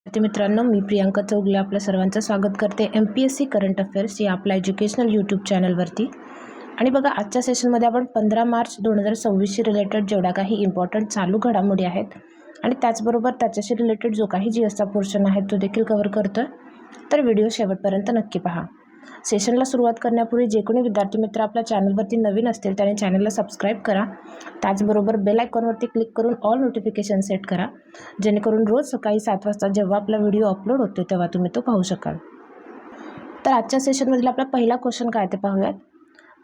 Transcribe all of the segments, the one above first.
विद्यार्थी मित्रांनो, मी प्रियांका चौगले आपल्या सर्वांचं स्वागत करते MPSC करंट अफेअर्स या आपल्या एज्युकेशनल यूट्यूब चॅनलवरती. आणि बघा, आजच्या सेशनमध्ये आपण 15 मार्च 2026शी रिलेटेड जेवढ्या काही इम्पॉर्टंट चालू घडामोडी आहेत आणि त्याचबरोबर त्याच्याशी रिलेटेड जो काही GSचा पोर्शन आहे तो देखील कव्हर करतोय. तर व्हिडिओ शेवटपर्यंत नक्की पहा. सेशनला सुरुवात करण्यापूर्वी जे कोणी विद्यार्थी मित्र आपल्या चॅनलवरती नवीन असतील त्याने चॅनलला सबस्क्राईब करा. त्याचबरोबर बेल आयकॉनवरती क्लिक करून ऑल नोटिफिकेशन सेट करा, जेणेकरून रोज सकाळी 7 वाजता जेव्हा आपला व्हिडिओ अपलोड होतो तेव्हा तुम्ही तो पाहू शकाल. तर आजच्या सेशनमधील आपला पहिला क्वेश्चन काय ते पाहूयात.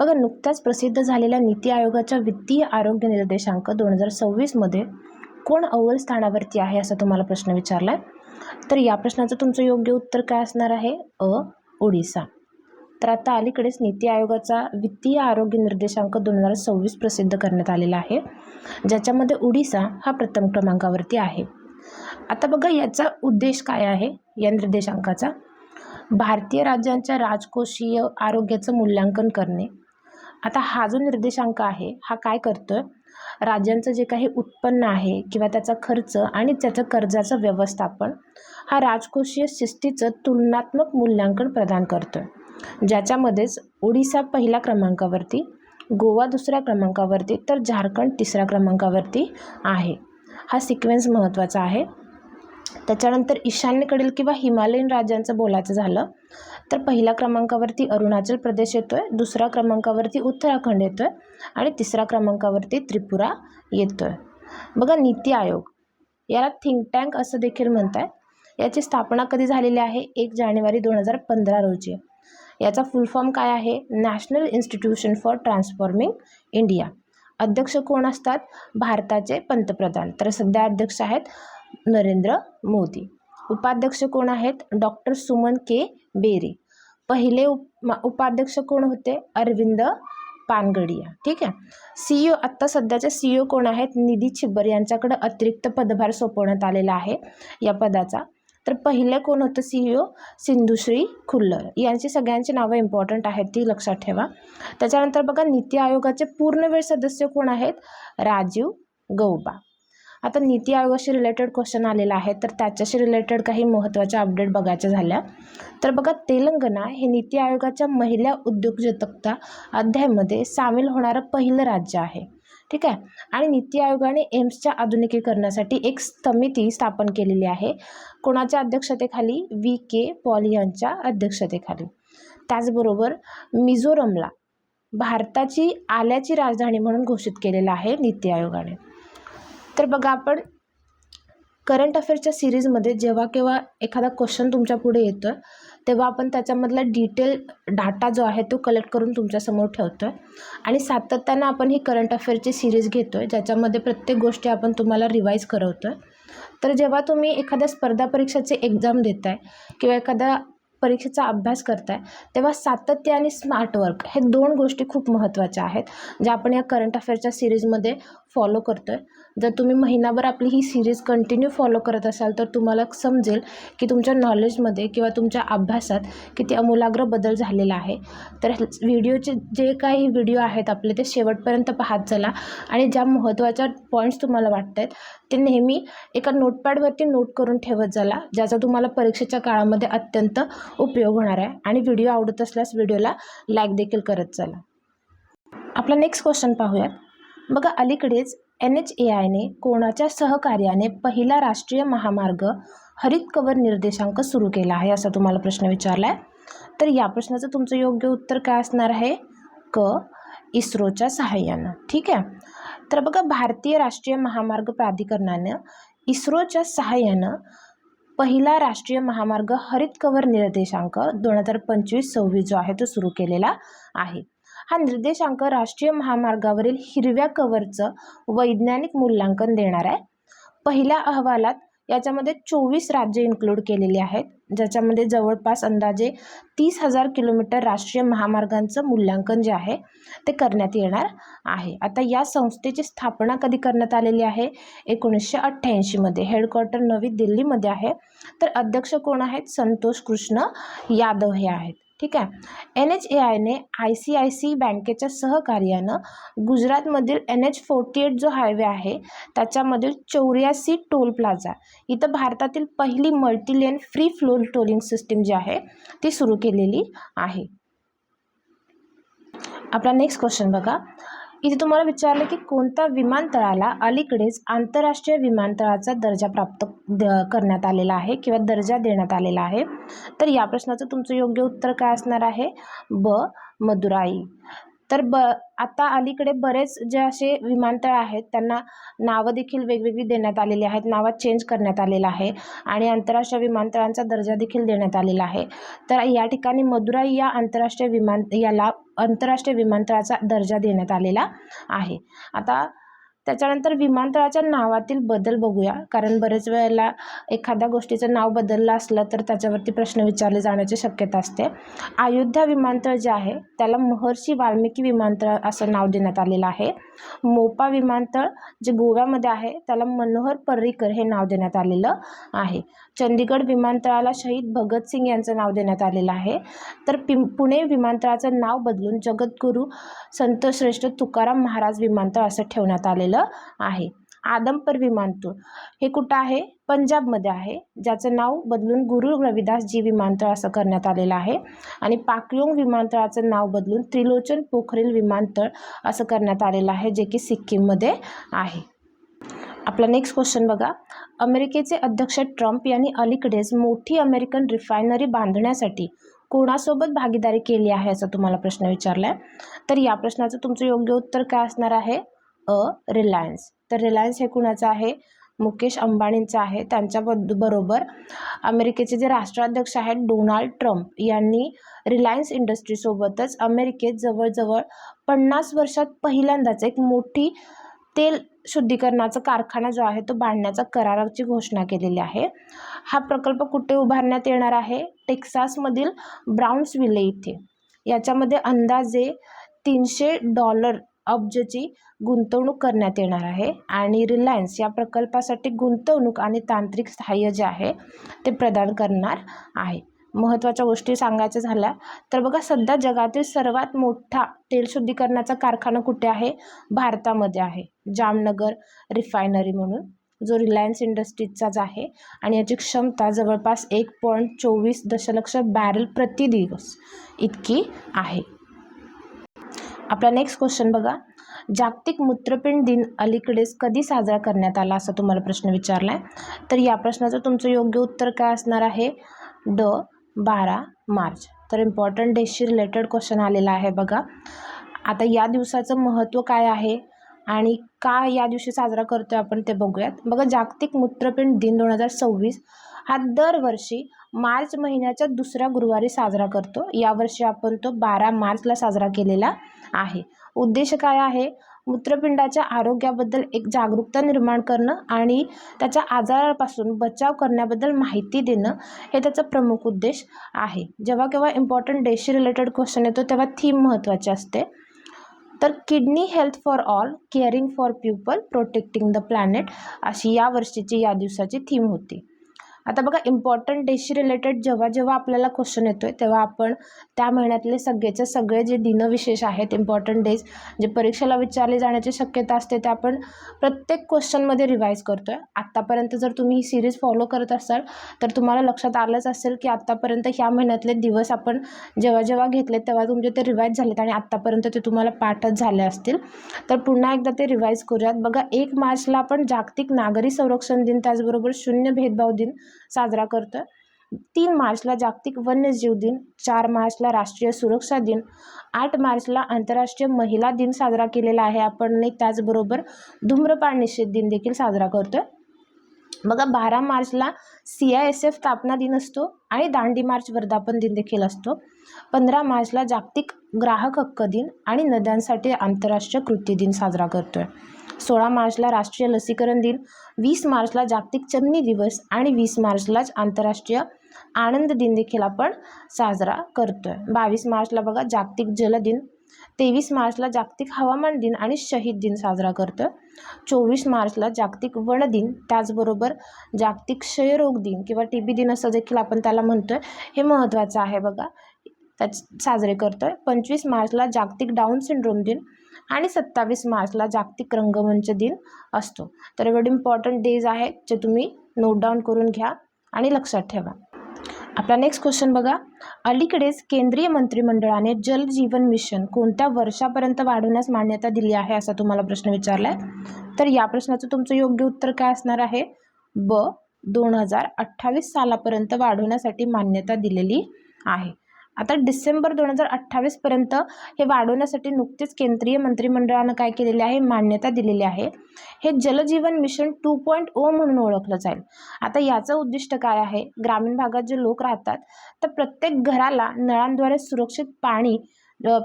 बघा, नुकत्याच प्रसिद्ध झालेल्या नीती आयोगाच्या वित्तीय आरोग्य निर्देशांक 2026मध्ये कोण अव्वल स्थानावरती आहे असा तुम्हाला प्रश्न विचारला आहे. तर या प्रश्नाचं तुमचं योग्य उत्तर काय असणार आहे? ओडिसा. तर आता अलीकडेच नीती आयोगाचा वित्तीय आरोग्य निर्देशांक 2026 प्रसिद्ध करण्यात आलेला आहे, ज्याच्यामध्ये ओडिसा हा प्रथम क्रमांकावरती आहे. आता बघा, याचा उद्देश काय आहे या निर्देशांकाचा? भारतीय राज्यांच्या राजकोषीय आरोग्याचं मूल्यांकन करणे. आता हा जो निर्देशांक आहे हा काय करतोय? राज्यांचं जे काही उत्पन्न आहे किंवा त्याचा खर्च आणि त्याचं कर्जाचं व्यवस्थापन हा राजकोषीय शिस्तीचं तुलनात्मक मूल्यांकन प्रदान करतोय, ज्याच्यामध्येच ओडिसा पहिल्या क्रमांकावरती, गोवा दुसऱ्या क्रमांकावरती, तर झारखंड तिसऱ्या क्रमांकावरती आहे. हा सिक्वेन्स महत्त्वाचा आहे. त्याच्यानंतर ईशान्येकडील किंवा हिमालयन राज्यांचं बोलायचं झालं तर पहिल्या क्रमांकावरती अरुणाचल प्रदेश येतोय, दुसऱ्या क्रमांकावरती उत्तराखंड येतोय आणि तिसऱ्या क्रमांकावरती त्रिपुरा येतोय. बघा, नीती आयोग याला थिंक टँक असं देखील म्हणतात. याची स्थापना कधी झालेली आहे? 1 जानेवारी 2015 रोजी. याचा फुल फॉर्म काय आहे? National institution for transforming India. अध्यक्ष कोण असतात? भारताचे पंतप्रधान. तर सध्या अध्यक्ष आहेत नरेंद्र मोदी. उपाध्यक्ष कोण आहेत? डॉक्टर सुमन के बेरी. पहिले उपाध्यक्ष कोण होते? अरविंद पानगडिया. ठीक आहे. CEO आत्ता सध्याचे CEO कोण आहेत? निधी छिब्बर यांच्याकडे अतिरिक्त पदभार सोपवण्यात आलेला आहे या पदाचा. तर पहिले कोण होतं CEO? सिंधुश्री खुल्लर. यांची सगळ्यांची नावं इम्पॉर्टंट आहेत, ती लक्षात ठेवा. त्याच्यानंतर बघा, नीती आयोगाचे पूर्णवेळ सदस्य कोण आहेत? राजीव गौबा. आता नीती आयोगाशी रिलेटेड क्वेश्चन आलेला आहे, तर त्याच्याशी रिलेटेड काही महत्त्वाच्या अपडेट बघायच्या झाल्या तर बघा, तेलंगणा हे नीती आयोगाच्या महिला उद्योजकता अध्यायामध्ये सामील होणारं पहिलं राज्य आहे. ठीक आहे. आणि नीती आयोगाने एम्सच्या आधुनिकीकरणासाठी एक समिती स्थापन केलेली आहे. कोणाच्या अध्यक्षतेखाली? VK पॉल यांच्या अध्यक्षतेखाली. त्याचबरोबर मिझोरमला भारताची आल्याची राजधानी म्हणून घोषित केलेलं आहे नीती आयोगाने. तर बघा, आपण करंट अफेअर्सच्या सिरीजमध्ये जेव्हा केव्हा एखादा क्वेश्चन तुमच्या पुढे येतो तेव्हा आपण त्याच्यामधला डिटेल डाटा जो आहे तो कलेक्ट करून तुमच्यासमोर ठेवतो आहे आणि सातत्यानं आपण ही करंट अफेअर्सची सिरीज घेतो आहे, ज्याच्यामध्ये प्रत्येक गोष्टी आपण तुम्हाला रिवाईज करवतो आहे. तर जेव्हा तुम्ही एखाद्या स्पर्धा परीक्षेचे एक्झाम देताय किंवा एखाद्या परीक्षेचा अभ्यास करताय तेव्हा सातत्य आणि स्मार्ट वर्क हे 2 गोष्टी खूप महत्त्वाच्या आहेत, ज्या आपण या करंट अफेअर्सच्या सिरीजमध्ये फॉलो करतो आहे. जर तुम्ही महिनाभर आपली ही सिरीज कंटिन्यू फॉलो करत असाल तर तुम्हाला समजेल की तुमच्या नॉलेजमध्ये किंवा तुमच्या अभ्यासात किती आमूलाग्र बदल झालेला आहे. तर व्हिडिओचे जे काही व्हिडिओ आहेत आपले ते शेवटपर्यंत पाहत चला आणि ज्या महत्त्वाच्या पॉईंट्स तुम्हाला वाटत आहेत ते नेहमी एका नोटपॅडवरती नोट करून ठेवत चला, ज्याचा तुम्हाला परीक्षेच्या काळामध्ये अत्यंत उपयोग होणार आहे. आणि व्हिडिओ आवडत असल्यास व्हिडिओला लाईक देखील करत चला. आपला नेक्स्ट क्वेश्चन पाहूयात. बघा, अलीकडेच NHAIने कोणाच्या सहकार्याने पहिला राष्ट्रीय महामार्ग हरित कव्हर निर्देशांक सुरू केला आहे असा तुम्हाला प्रश्न विचारला आहे. तर या प्रश्नाचं तुमचं योग्य उत्तर काय असणार आहे? इस्रोच्या सहाय्यानं. ठीक आहे. तर बघा, भारतीय राष्ट्रीय महामार्ग प्राधिकरणानं इस्रोच्या सहाय्यानं पहिला राष्ट्रीय महामार्ग हरित कव्हर निर्देशांक 2025-26 जो आहे तो सुरू केलेला आहे. हा निर्देशांक राष्ट्रीय महामार्गावरील हिरव्या कव्हरचं वैज्ञानिक मूल्यांकन देणार आहे. पहिल्या अहवालात याच्यामध्ये 24 राज्ये इन्क्लूड केलेली आहेत, ज्याच्यामध्ये जवळपास अंदाजे 30,000 किलोमीटर राष्ट्रीय महामार्गांचं मूल्यांकन जे आहे ते करण्यात येणार आहे. आता या संस्थेची स्थापना कधी करण्यात आलेली आहे? 1988मध्ये. हेडक्वार्टर नवी दिल्लीमध्ये आहे. तर अध्यक्ष कोण आहेत? संतोष कृष्ण यादव हे आहेत. ठीक आहे. NHAIने ICICI बँकेच्या सहकार्यानं गुजरातमधील NH48 जो हायवे आहे त्याच्यामधील 84 टोल प्लाझा इथं भारतातील पहिली मल्टीलेन फ्री फ्लो टोलिंग सिस्टीम जी आहे ती सुरू केलेली आहे. आपला नेक्स्ट क्वेश्चन बघा. इथे तुम्हाला विचारलं की कोणत्या विमानतळाला अलीकडेच आंतरराष्ट्रीय विमानतळाचा दर्जा प्राप्त करण्यात आलेला आहे किंवा दर्जा देण्यात आलेला आहे. तर या प्रश्नाचं तुमचं योग्य उत्तर काय असणार आहे? ब. मदुराई. तर आता अलीकडे बरेच जे असे विमानतळ आहेत त्यांना नावं देखील वेगवेगळी देण्यात आलेली आहेत, नावात चेंज करण्यात आलेलं आहे आणि आंतरराष्ट्रीय विमानतळांचा दर्जा देखील देण्यात आलेला आहे. तर या ठिकाणी मदुराई या आंतरराष्ट्रीय विमानतळाचा दर्जा देण्यात आलेला आहे. आता त्याच्यानंतर विमानतळाच्या नावातील बदल बघूया, कारण बरेच वेळेला एखाद्या गोष्टीचं नाव बदललं असलं तर त्याच्यावरती प्रश्न विचारले जाण्याची शक्यता असते. अयोध्या विमानतळ जे आहे त्याला महर्षी वाल्मिकी विमानतळ असं नाव देण्यात आलेलं आहे. मोपा विमानतळ जे गोव्यामध्ये आहे त्याला मनोहर पर्रीकर हे नाव देण्यात आलेलं आहे. चंदीगड विमानतळाला शहीद भगतसिंग यांचं नाव देण्यात आलेलं आहे. तर पुणे विमानतळाचं नाव बदलून जगद्गुरू संत श्रेष्ठ तुकाराम महाराज विमानतळ असं ठेवण्यात आलेलं आहे. आदमपर विमानतळ हे कुठं आहे? पंजाबमध्ये आहे, ज्याचं नाव बदलून गुरु रविदासजी विमानतळ असं करण्यात आलेलं आहे. आणि पाकयोंग विमानतळाचं नाव बदलून त्रिलोचन पोखरेल विमानतळ असं करण्यात आलेलं आहे, जे की सिक्कीममध्ये आहे. आपला नेक्स्ट क्वेश्चन बघा. अमेरिकेचे अध्यक्ष ट्रम्प यांनी अलीकडेच मोठी अमेरिकन रिफायनरी बांधण्यासाठी कोणासोबत भागीदारी केली आहे असं तुम्हाला प्रश्न विचारला आहे. तर या प्रश्नाचं तुमचं योग्य उत्तर काय असणार आहे? अ. रिलायन्स. तर रिलायन्स हे कुणाचं आहे? मुकेश अंबानींचं आहे. त्यांच्या बरोबर अमेरिकेचे जे राष्ट्राध्यक्ष आहेत डोनाल्ड ट्रम्प यांनी रिलायन्स इंडस्ट्रीसोबतच अमेरिकेत जवळजवळ 50 वर्षात पहिल्यांदाच एक मोठी तेल शुद्धीकरणाचा कारखाना जो आहे तो बांधण्याचा कराराची घोषणा केलेली आहे. हा प्रकल्प कुठे उभारण्यात येणार आहे? टेक्सासमधील ब्राउन्सविले इथे. याच्यामध्ये अंदाजे $300 अब्जची गुंतवणूक करण्यात येणार आहे आणि रिलायन्स या प्रकल्पासाठी गुंतवणूक आणि तांत्रिक सहाय्य जे आहे ते प्रदान करणार आहे. महत्त्वाच्या गोष्टी सांगायच्या झाल्या तर बघा, सध्या जगातील सर्वात मोठा तेल शुद्धीकरणाचा कारखाना कुठे आहे? भारतामध्ये आहे, जामनगर रिफायनरी म्हणून, जो रिलायन्स इंडस्ट्रीजचाच आहे आणि याची क्षमता जवळपास 1.24 दशलक्ष बॅरल प्रतिदिवस इतकी आहे. आपला नेक्स्ट क्वेश्चन बघा. जागतिक मूत्रपिंड दिन अलीकडेच कधी साजरा करण्यात आला असं तुम्हाला प्रश्न विचारला आहे. तर या प्रश्नाचं तुमचं योग्य उत्तर काय असणार आहे? ड. 12 मार्च. तर इम्पॉर्टंट डेटशी रिलेटेड क्वेश्चन आलेला आहे बघा. आता या दिवसाचं महत्त्व काय आहे आणि का या दिवशी साजरा करतोय आपण ते बघूयात. बघा, जागतिक मूत्रपिंड दिन 2026 हा दरवर्षी मार्च महिन्याच्या दुसऱ्या गुरुवारी साजरा करतो. यावर्षी आपण तो 12 मार्चला साजरा केलेला आहे. उद्देश काय आहे? मूत्रपिंडाच्या आरोग्याबद्दल एक जागरूकता निर्माण करणं आणि त्याच्या आजारापासून बचाव करण्याबद्दल माहिती देणं हे त्याचा प्रमुख उद्देश आहे. जेव्हा केव्हा इम्पॉर्टंट डेटशी रिलेटेड क्वेश्चन येतो तेव्हा थीम महत्त्वाची असते. तर kidney health for all, caring for people, protecting the planet अशी या वर्षीची या दिवसाची थीम होती. आता बघा, इम्पॉर्टंट डेटशी रिलेटेड जेव्हा आपल्याला क्वेश्चन येतोय तेव्हा आपण त्या महिन्यातले सगळे जे दिनविशेष आहेत, इम्पॉर्टंट डेज जे परीक्षेला विचारले जाण्याची शक्यता असते ते आपण प्रत्येक क्वेश्चनमध्ये रिवाईज करतोय. आत्तापर्यंत जर तुम्ही ही सिरीज फॉलो करत असाल तर तुम्हाला लक्षात आलंच असेल की आत्तापर्यंत ह्या महिन्यातले दिवस आपण जेव्हा घेतले तेव्हा तुमचे ते रिवाईज झालेत आणि आत्तापर्यंत ते तुम्हाला पाठच झाले असतील. तर पुन्हा एकदा ते रिवाईज करूयात. बघा, 1 मार्चला आपण जागतिक नागरी संरक्षण दिन, त्याचबरोबर शून्य भेदभाव दिन साजरा करतोय. 3 मार्चला जागतिक वन्यजीव दिन, 4 मार्चला राष्ट्रीय सुरक्षा दिन, 8 मार्चला आंतरराष्ट्रीय महिला दिन साजरा केलेला आहे आपण. त्याचबरोबर धूम्रपान निषेध दिन देखील साजरा करतोय. बघा, 12 मार्चला CISF स्थापना दिन असतो आणि दांडी मार्च वर्धापन दिन देखील असतो. 15 मार्चला जागतिक ग्राहक हक्क दिन आणि नद्यांसाठी आंतरराष्ट्रीय कृती दिन साजरा करतोय. 16 मार्चला राष्ट्रीय लसीकरण दिन, 20 मार्चला जागतिक चमनी दिवस आणि 20 मार्चलाच आंतरराष्ट्रीय आनंद दिन देखील आपण साजरा करतोय. 22 मार्चला बघा जागतिक जल दिन, 23 मार्चला जागतिक हवामान दिन आणि शहीद दिन साजरा करतोय. 24 मार्चला जागतिक वन दिन, त्याचबरोबर जागतिक क्षयरोग दिन किंवा TB दिन असं देखील आपण त्याला म्हणतोय. हे महत्त्वाचं आहे बघा. साजरे करतोय. 25 मार्चला जागतिक डाऊन सिंड्रोम दिन आणि 27 मार्चला जागतिक रंगमंच दिन असतो. तर एवढे इम्पॉर्टंट डेज आहेत जे तुम्ही नोट डाऊन करून घ्या आणि लक्षात ठेवा. आपला नेक्स्ट क्वेश्चन बघा. अलीकडेच केंद्रीय मंत्रिमंडळाने जल जीवन मिशन कोणत्या वर्षापर्यंत वाढवण्यास मान्यता दिली आहे असा तुम्हाला प्रश्न विचारलाय. तर या प्रश्नाचं तुमचं योग्य उत्तर काय असणार आहे? ब 2028 सालापर्यंत वाढवण्यासाठी मान्यता दिलेली आहे. आता डिसेंबर 2028 पर्यंत हे वाढवण्यासाठी नुकतेच केंद्रीय मंत्रिमंडळानं काय केलेले आहे? मान्यता दिलेली आहे. हे जलजीवन मिशन 2.0 म्हणून ओळखलं जाईल. आता याचं उद्दिष्ट काय आहे? ग्रामीण भागात जे लोक राहतात तर प्रत्येक घराला नळांद्वारे सुरक्षित पाणी,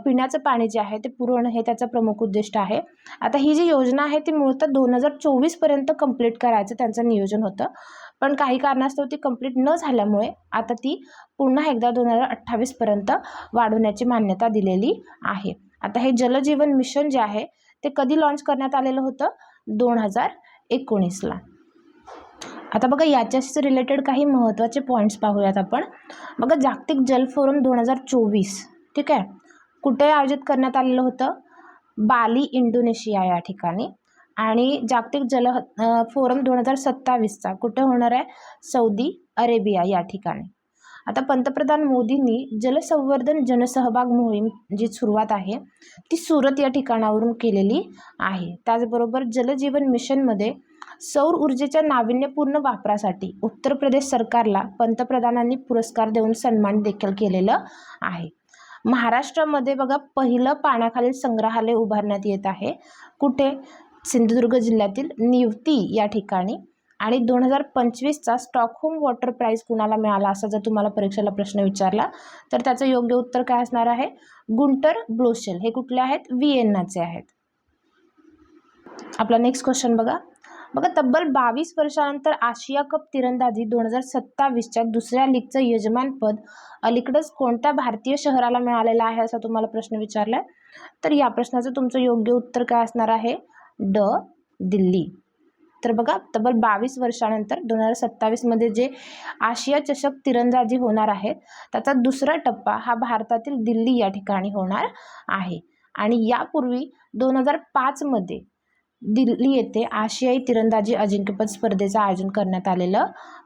पिण्याचं पाणी जे आहे ते पुरवणं हे त्याचं प्रमुख उद्दिष्ट आहे. आता ही जी योजना आहे ती मूळतः 2024 पर्यंत कंप्लीट करायचं त्यांचं नियोजन होतं, पण काही कारणास्तव ती कंप्लीट न झाल्यामुळे आता ती पुन्हा एकदा 2028 पर्यंत वाढवण्याची मान्यता दिलेली आहे. आता हे जलजीवन मिशन जे आहे ते कधी लॉन्च करण्यात आलेलं होतं? 2019ला. आता बघा याच्याशी रिलेटेड काही महत्त्वाचे पॉईंट्स पाहूयात आपण. बघा जागतिक जल फोरम 2024 ठीक आहे, कुठे आयोजित करण्यात आलेलं होतं? बाली, इंडोनेशिया या ठिकाणी. आणि जागतिक जल फोरम 2027चा कुठे होणार आहे? सौदी अरेबिया या ठिकाणी. आता पंतप्रधान मोदींनी जलसंवर्धन जनसहभाग मोहीम जी सुरुवात आहे ती सुरत या ठिकाणावरून केलेली आहे. त्याचबरोबर जलजीवन मिशनमध्ये सौर ऊर्जेच्या नाविन्यपूर्ण वापरासाठी उत्तर प्रदेश सरकारला पंतप्रधानांनी पुरस्कार देऊन सन्मान देखील केलेलं आहे. महाराष्ट्रामध्ये बघा पहिलं पाण्याखालील संग्रहालय उभारण्यात येत आहे. कुठे? सिंधुदुर्ग जिल्ह्यातील निवती या ठिकाणी. आणि 2025चा स्टॉकहोम वॉटर प्राइज कुणाला मिळाला असा जर तुम्हाला परीक्षेला प्रश्न विचारला तर त्याचं योग्य उत्तर काय असणार आहे? गुंटर ब्लोशेल. हे कुठले आहेत? व्हिएन्नाचे आहेत. आपला नेक्स्ट क्वेश्चन बघा. तब्बल 22 वर्षानंतर आशिया कप तिरंदाजी 2027च्या दुसऱ्या लीगचं यजमानपद अलीकडेच कोणत्या भारतीय शहराला मिळालेलं आहे असा तुम्हाला प्रश्न विचारलाय. तर या प्रश्नाचं तुमचं योग्य उत्तर काय असणार आहे? ड. दिल्ली. तर बघा तब्बल 22 वर्षानंतर 2027मध्ये जे आशिया चषक तिरंदाजी होणार आहे त्याचा दुसरा टप्पा हा भारतातील दिल्ली या ठिकाणी होणार आहे. आणि यापूर्वी 2005मध्ये दिल्ली येथे आशियाई तिरंदाजी अजिंक्यपद स्पर्धेचं आयोजन करण्यात आलेलं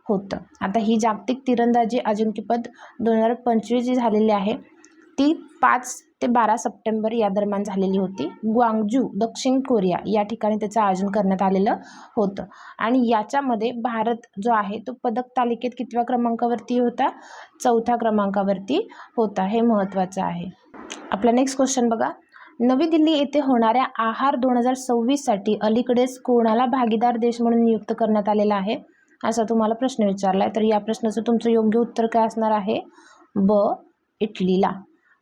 होतं. आता ही जागतिक तिरंदाजी अजिंक्यपद 2025 जी झालेली आहे ती 5 ते 12 सप्टेंबर या दरम्यान झालेली होती. ग्वांगजू, दक्षिण कोरिया या ठिकाणी त्याचं आयोजन करण्यात आलेलं होतं. आणि याच्यामध्ये भारत जो आहे तो पदक तालिकेत कितव्या क्रमांकावरती होता? 4थ्या क्रमांकावरती होता. हे महत्त्वाचं आहे. आपला नेक्स्ट क्वेश्चन बघा. नवी दिल्ली येथे होणाऱ्या आहार 2026साठी अलीकडेच कोणाला भागीदार देश म्हणून नियुक्त करण्यात आलेला आहे असा तुम्हाला प्रश्न विचारलाय. तर या प्रश्नाचं तुमचं योग्य उत्तर काय असणार आहे? ब. इटलीला.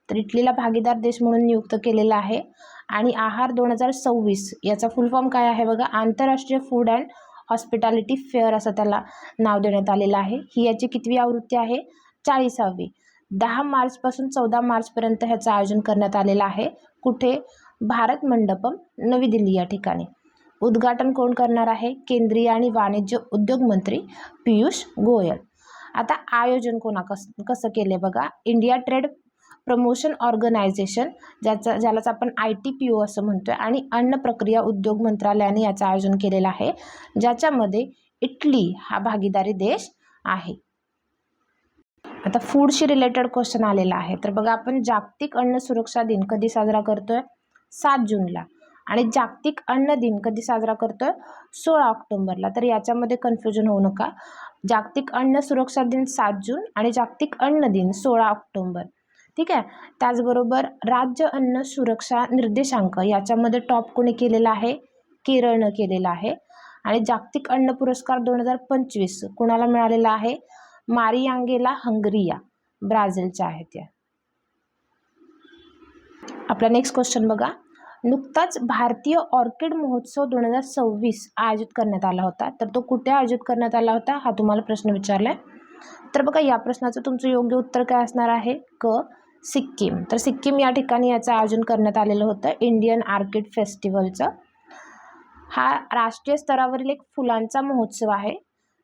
तर इटलीला भागीदार देश म्हणून नियुक्त केलेला आहे. आणि आहार 2026 याचा फुल फॉर्म काय आहे बघा? आंतरराष्ट्रीय फूड अँड हॉस्पिटॅलिटी फेअर असं त्याला नाव देण्यात आलेलं आहे. ही याची कितवी आवृत्ती आहे? 40वी. 10 मार्चपासून 14 मार्चपर्यंत ह्याचं आयोजन करण्यात आलेलं आहे. कुठे? भारत मंडपम, नवी दिल्ली या ठिकाणी. उद्घाटन कोण करणार आहे? केंद्रीय आणि वाणिज्य उद्योग मंत्री पियुष गोयल. आता आयोजन कसं केले बघा? इंडिया ट्रेड प्रमोशन ऑर्गनायझेशन ज्यालाच आपण ITPO असं म्हणतोय आणि अन्न प्रक्रिया उद्योग मंत्रालयाने याचं आयोजन केलेलं आहे, ज्याच्यामध्ये इटली हा भागीदारी देश आहे. आता फूडशी रिलेटेड क्वेश्चन आलेला आहे. तर बघा आपण जागतिक अन्न सुरक्षा दिन कधी साजरा करतोय? 7 जूनला. आणि जागतिक अन्न दिन कधी साजरा करतोय? 16 ऑक्टोबरला. तर याच्यामध्ये कन्फ्युजन होऊ नका. जागतिक अन्न सुरक्षा दिन 7 जून आणि जागतिक अन्न दिन 16 ऑक्टोबर. ठीक आहे. त्याचबरोबर राज्य अन्न सुरक्षा निर्देशांक याच्यामध्ये टॉप कोणी केलेला आहे? केरळनं केलेला आहे. आणि जागतिक अन्न पुरस्कार 2025 कोणाला मिळालेला आहे? मारियांगेला हंगरिया, ब्राझीलच्या आहेत त्या. आपला नेक्स्ट क्वेश्चन बघा. नुकताच भारतीय ऑर्किड महोत्सव 2026 आयोजित करण्यात आला होता. तर तो कुठे आयोजित करण्यात आला होता हा तुम्हाला प्रश्न विचारलाय. तर बघा या प्रश्नाचं तुमचं योग्य उत्तर काय असणार आहे? क. सिक्कीम. तर सिक्कीम या ठिकाणी याचं आयोजन करण्यात आलेलं होतं इंडियन ऑर्किड फेस्टिवलचं. हा राष्ट्रीय स्तरावरील एक फुलांचा महोत्सव आहे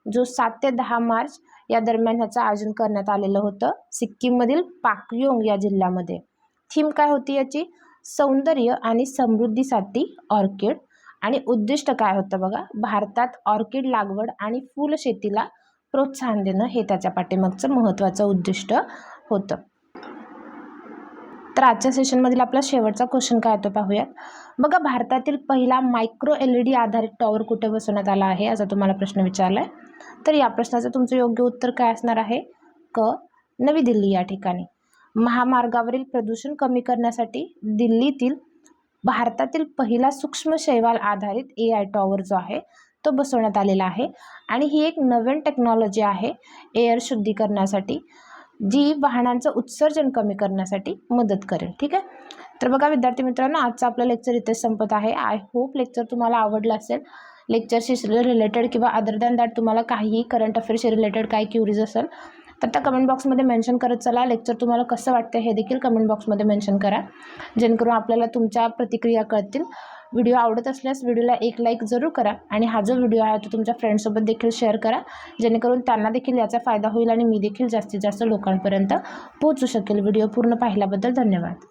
जो 7 ते 10 मार्च या दरम्यान ह्याचं आयोजन करण्यात आलेलं होतं सिक्कीममधील पाकयोंग या जिल्ह्यामध्ये. थीम काय होती याची? सौंदर्य आणि समृद्धीसाठी ऑर्किड. आणि उद्दिष्ट काय होतं बघा, भारतात ऑर्किड लागवड आणि फुलशेतीला प्रोत्साहन देणं हे त्याच्या पाठीमागचं महत्त्वाचं उद्दिष्ट होतं. तर आजच्या सेशनमधील आपला शेवटचा क्वेश्चन काय होतो पाहूयात. बघा, भारतातील पहिला मायक्रो LED आधारित टॉवर कुठे बसवण्यात आला आहे असा तुम्हाला प्रश्न विचारला आहे. तर या प्रश्नाचं तुमचं योग्य उत्तर काय असणार आहे? क, नवी दिल्ली या ठिकाणी. महामार्गावरील प्रदूषण कमी करण्यासाठी दिल्लीतील भारतातील पहिला सूक्ष्म शैवाल आधारित AI टॉवर जो आहे तो बसवण्यात आलेला आहे. आणि ही एक नवीन टेक्नॉलॉजी आहे एअर शुद्धीकरणासाठी, जी वाहनांचं उत्सर्जन कमी करण्यासाठी मदत करेल. ठीक आहे. तर बघा विद्यार्थी मित्रांनो, आजचं आपलं लेक्चर इथेच संपत आहे. आय होप लेक्चर तुम्हाला आवडलं असेल. लेक्चरशी रिलेटेड किंवा अदर दॅन दॅट तुम्हाला काहीही करंट अफेअर्सशी रिलेटेड काही क्युरीज असेल तर त्या कमेंट बॉक्समध्ये मेन्शन करत चला. लेक्चर तुम्हाला कसं वाटतं हे देखील कमेंट बॉक्समध्ये मेन्शन करा, जेणेकरून आपल्याला तुमच्या प्रतिक्रिया कळतील. व्हिडिओ आवडत असल्यास व्हिडिओला एक लाईक जरूर करा आणि हा जो व्हिडिओ आहे तो तुमच्या फ्रेंड्ससोबत देखील शेअर करा, जेणेकरून त्यांना देखील याचा फायदा होईल आणि मी देखील जास्तीत जास्त लोकांपर्यंत पोहोचू शकेल. व्हिडिओ पूर्ण पाहिल्याबद्दल धन्यवाद.